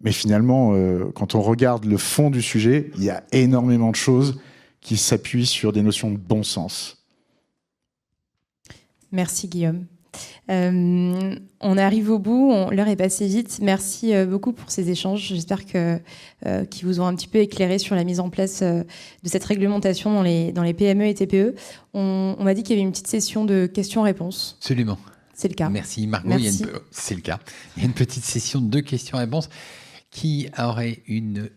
mais finalement, quand on regarde le fond du sujet, il y a énormément de choses qui s'appuient sur des notions de bon sens.
Merci Guillaume. On arrive au bout, l'heure est passée vite. Merci beaucoup pour ces échanges. J'espère qu'ils vous ont un petit peu éclairé sur la mise en place de cette réglementation dans les PME et TPE. On m'a dit qu'il y avait une petite session de questions-réponses.
Absolument.
C'est le cas.
Merci Margot.
Merci.
C'est le cas. Il y a une petite session de questions-réponses. Qui aurait une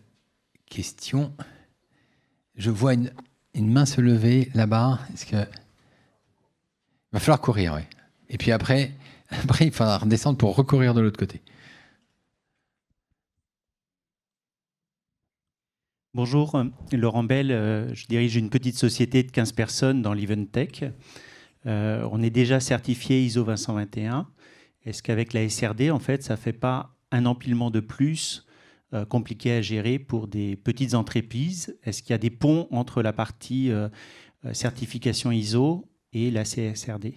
question ? Je vois une main se lever là-bas. Est-ce que... Il va falloir courir, oui. Et puis après, il faudra redescendre pour recourir de l'autre côté.
Bonjour, Laurent Bell. Je dirige une petite société de 15 personnes dans l'Eventech. On est déjà certifié ISO 20021. Est-ce qu'avec la SRD, en fait, ça ne fait pas un empilement de plus compliqué à gérer pour des petites entreprises? Est-ce qu'il y a des ponts entre la partie certification ISO et la CSRD?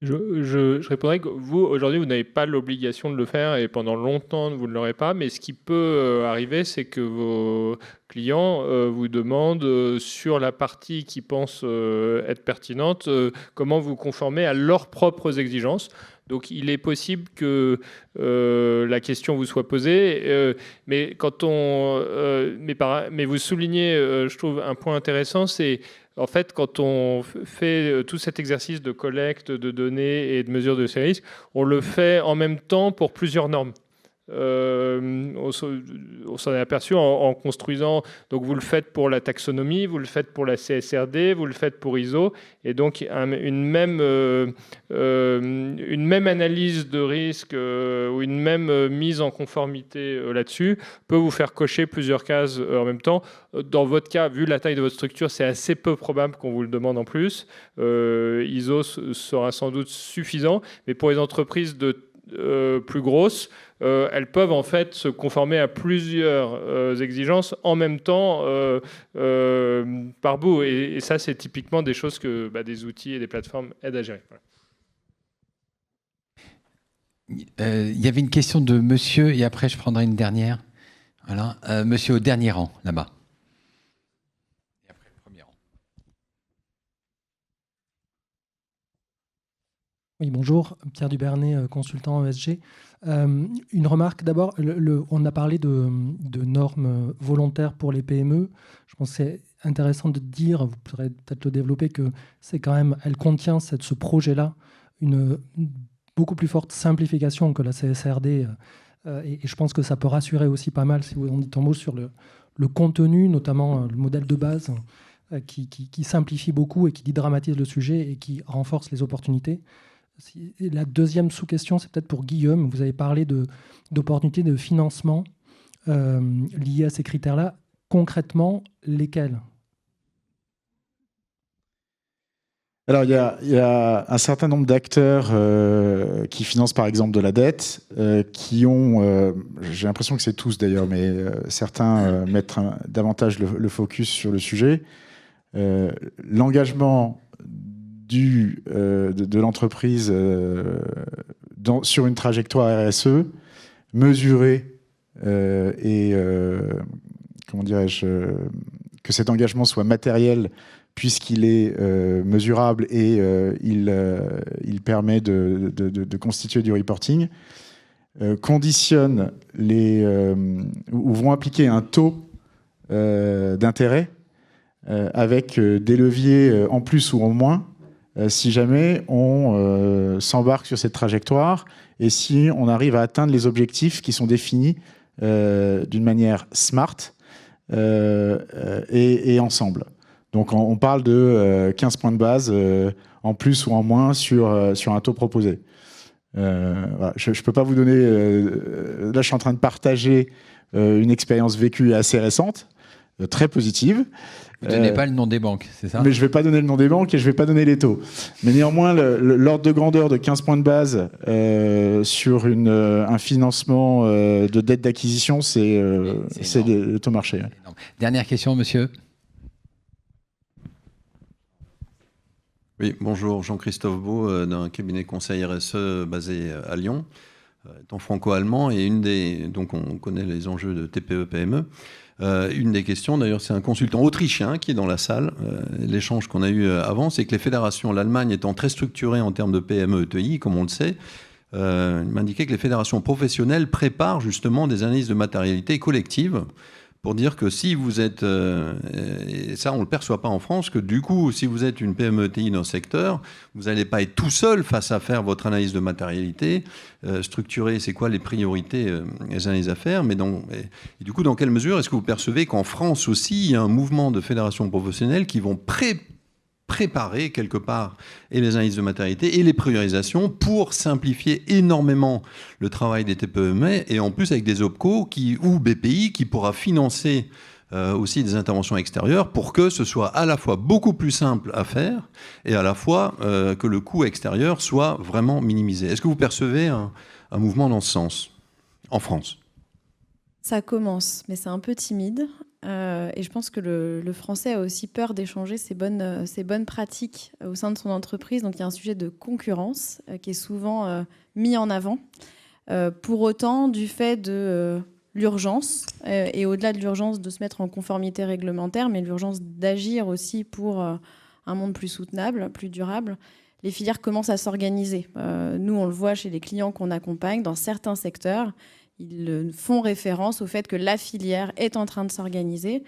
Je répondrais que vous, aujourd'hui, vous n'avez pas l'obligation de le faire et pendant longtemps, vous ne l'aurez pas. Mais ce qui peut arriver, c'est que vos clients vous demandent, sur la partie qu'ils pensent être pertinente, comment vous conformer à leurs propres exigences. Donc, il est possible que la question vous soit posée. Mais vous soulignez, je trouve, un point intéressant, c'est... En fait, quand on fait tout cet exercice de collecte de données et de mesure de ces risques, on le fait en même temps pour plusieurs normes. On s'en est aperçu en construisant. Donc, vous le faites pour la taxonomie, vous le faites pour la CSRD, vous le faites pour ISO. Et donc, une même analyse de risque ou une même mise en conformité là-dessus peut vous faire cocher plusieurs cases en même temps. Dans votre cas, vu la taille de votre structure, c'est assez peu probable qu'on vous le demande en plus. ISO sera sans doute suffisant. Mais pour les entreprises plus grosses, elles peuvent en fait se conformer à plusieurs exigences en même temps par bout. Et ça, c'est typiquement des choses que des outils et des plateformes aident à gérer.
Voilà. Il y avait une question de monsieur, et après je prendrai une dernière. Voilà. Monsieur au dernier rang, là-bas. Et après le premier rang.
Oui, bonjour, Pierre Dubernay, consultant ESG. Une remarque d'abord, on a parlé de normes volontaires pour les PME. Je pense que c'est intéressant de dire, vous pourrez peut-être le développer, que c'est quand même, elle contient ce projet-là une beaucoup plus forte simplification que la CSRD. Et je pense que ça peut rassurer aussi pas mal, si vous en dites un mot, sur le contenu, notamment le modèle de base, qui simplifie beaucoup et qui dédramatise le sujet et qui renforce les opportunités. La deuxième sous-question, c'est peut-être pour Guillaume. Vous avez parlé d'opportunités de financement liées à ces critères-là. Concrètement, lesquels ?
Alors, il y a un certain nombre d'acteurs qui financent par exemple de la dette, qui ont, j'ai l'impression que c'est tous d'ailleurs, mais certains mettent davantage le focus sur le sujet. L'engagement de l'entreprise sur une trajectoire RSE mesurée et comment dirais-je, que cet engagement soit matériel puisqu'il est mesurable et il permet de constituer du reporting, conditionne ou vont appliquer un taux d'intérêt avec des leviers en plus ou en moins si jamais on s'embarque sur cette trajectoire et si on arrive à atteindre les objectifs qui sont définis d'une manière smart et ensemble. Donc on parle de 15 points de base en plus ou en moins sur un taux proposé. Voilà. Je ne peux pas vous donner... là, je suis en train de partager une expérience vécue assez récente, très positive.
Vous ne donnez pas le nom des banques, c'est ça ?
Mais je ne vais pas donner le nom des banques et je ne vais pas donner les taux. Mais néanmoins, l'ordre de grandeur de 15 points de base sur un financement de dette d'acquisition, c'est le taux marché.
Dernière question, monsieur.
Oui, bonjour, Jean-Christophe Beau, d'un cabinet conseil RSE basé à Lyon, étant franco-allemand, et donc on connaît les enjeux de TPE-PME. Une des questions, d'ailleurs, c'est un consultant autrichien qui est dans la salle. L'échange qu'on a eu avant, c'est que les fédérations, l'Allemagne étant très structurée en termes de PME-ETI, comme on le sait, il m'indiquait que les fédérations professionnelles préparent justement des analyses de matérialité collective pour dire que si vous êtes, et ça on ne le perçoit pas en France, que du coup, si vous êtes une PME-ETI dans le secteur, vous n'allez pas être tout seul face à faire votre analyse de matérialité, structurer c'est quoi les priorités, les analyses à faire, mais et du coup, dans quelle mesure est-ce que vous percevez qu'en France aussi, il y a un mouvement de fédérations professionnelles qui vont préparer quelque part et les analyses de matérialité et les priorisations pour simplifier énormément le travail des TPE-PME et en plus avec des OPCO ou BPI qui pourra financer aussi des interventions extérieures pour que ce soit à la fois beaucoup plus simple à faire et à la fois que le coût extérieur soit vraiment minimisé. Est-ce que vous percevez un mouvement dans ce sens en France ?
Ça commence, mais c'est un peu timide. Et je pense que le Français a aussi peur d'échanger ses bonnes pratiques au sein de son entreprise. Donc il y a un sujet de concurrence qui est souvent mis en avant. Pour autant, du fait de l'urgence, et au-delà de l'urgence de se mettre en conformité réglementaire, mais l'urgence d'agir aussi pour un monde plus soutenable, plus durable, les filières commencent à s'organiser. Nous, on le voit chez les clients qu'on accompagne dans certains secteurs. Ils font référence au fait que la filière est en train de s'organiser.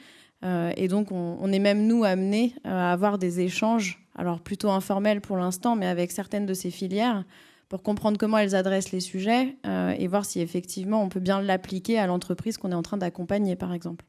Et donc, on est même, nous, amenés à avoir des échanges, alors plutôt informels pour l'instant, mais avec certaines de ces filières, pour comprendre comment elles adressent les sujets et voir si, effectivement, on peut bien l'appliquer à l'entreprise qu'on est en train d'accompagner, par exemple.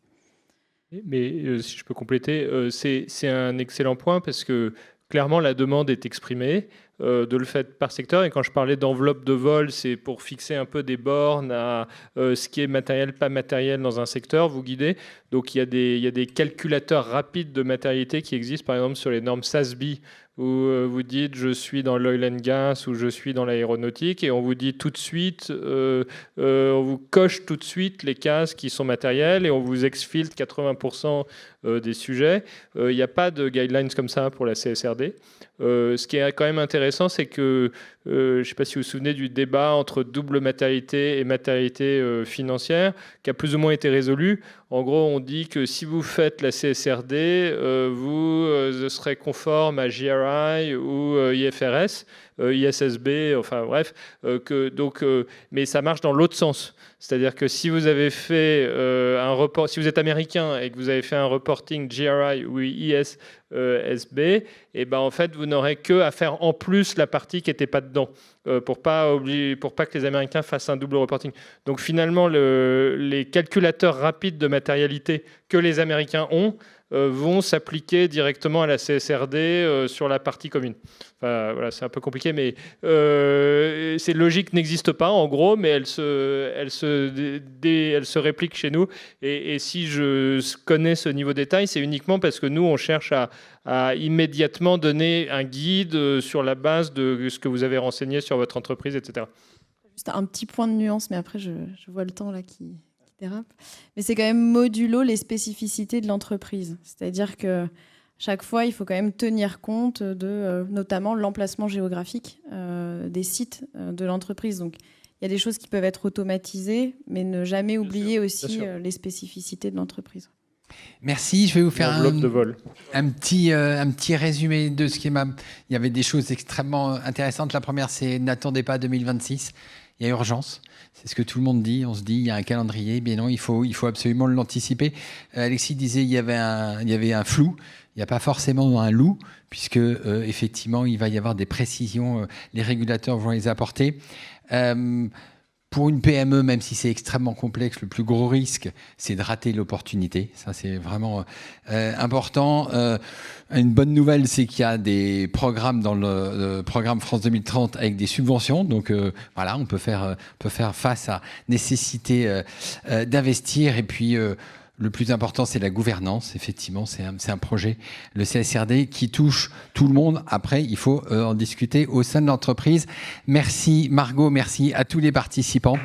Mais si je peux compléter, c'est un excellent point parce que clairement, la demande est exprimée de le fait par secteur. Et quand je parlais d'enveloppe de vol, c'est pour fixer un peu des bornes à ce qui est matériel, pas matériel dans un secteur, vous guidez. Donc, il y a des calculateurs rapides de matérialité qui existent, par exemple, sur les normes SASB, où vous dites je suis dans l'oil and gas ou je suis dans l'aéronautique et on vous dit tout de suite, on vous coche tout de suite les cases qui sont matérielles et on vous exfiltre 80% des sujets. Il n'y a pas de guidelines comme ça pour la CSRD. Ce qui est quand même intéressant, c'est que je ne sais pas si vous vous souvenez du débat entre double matérialité et matérialité financière, qui a plus ou moins été résolu. En gros, on dit que si vous faites la CSRD, vous serez conforme à GRI ou IFRS, ISSB, enfin bref, mais ça marche dans l'autre sens. C'est-à-dire que si vous avez fait un report, si vous êtes américain et que vous avez fait un reporting GRI ou ISSB, et ben en fait vous n'aurez que à faire en plus la partie qui n'était pas dedans, pour pas que les Américains fassent un double reporting. Donc finalement les calculateurs rapides de matérialité que les Américains ont vont s'appliquer directement à la CSRD sur la partie commune. Enfin, voilà, c'est un peu compliqué, mais ces logiques n'existent pas en gros, mais elles se répliquent chez nous. Et si je connais ce niveau de détail, c'est uniquement parce que nous, on cherche à immédiatement donner un guide sur la base de ce que vous avez renseigné sur votre entreprise, etc.
Juste un petit point de nuance, mais après, je vois le temps là qui dérape. Mais c'est quand même modulo les spécificités de l'entreprise. C'est-à-dire que chaque fois, il faut quand même tenir compte de notamment l'emplacement géographique des sites de l'entreprise. Donc, il y a des choses qui peuvent être automatisées, mais ne jamais oublier aussi les spécificités de l'entreprise.
Merci. Je vais vous faire
un
petit résumé de ce qui m'a... Il y avait des choses extrêmement intéressantes. La première, c'est n'attendez pas 2026. Il y a urgence. C'est ce que tout le monde dit. On se dit, il y a un calendrier. Mais non, il faut absolument l'anticiper. Alexis disait il y avait un flou. Il n'y a pas forcément un loup, puisque effectivement, il va y avoir des précisions. Les régulateurs vont les apporter. Pour une PME, même si c'est extrêmement complexe, le plus gros risque, c'est de rater l'opportunité. Ça, c'est vraiment important. Une bonne nouvelle, c'est qu'il y a des programmes dans le programme France 2030 avec des subventions. Donc voilà, on peut faire face à nécessité d'investir. Et puis le plus important, c'est la gouvernance. Effectivement, c'est un projet, le CSRD, qui touche tout le monde. Après, il faut en discuter au sein de l'entreprise. Merci Margot, merci à tous les participants.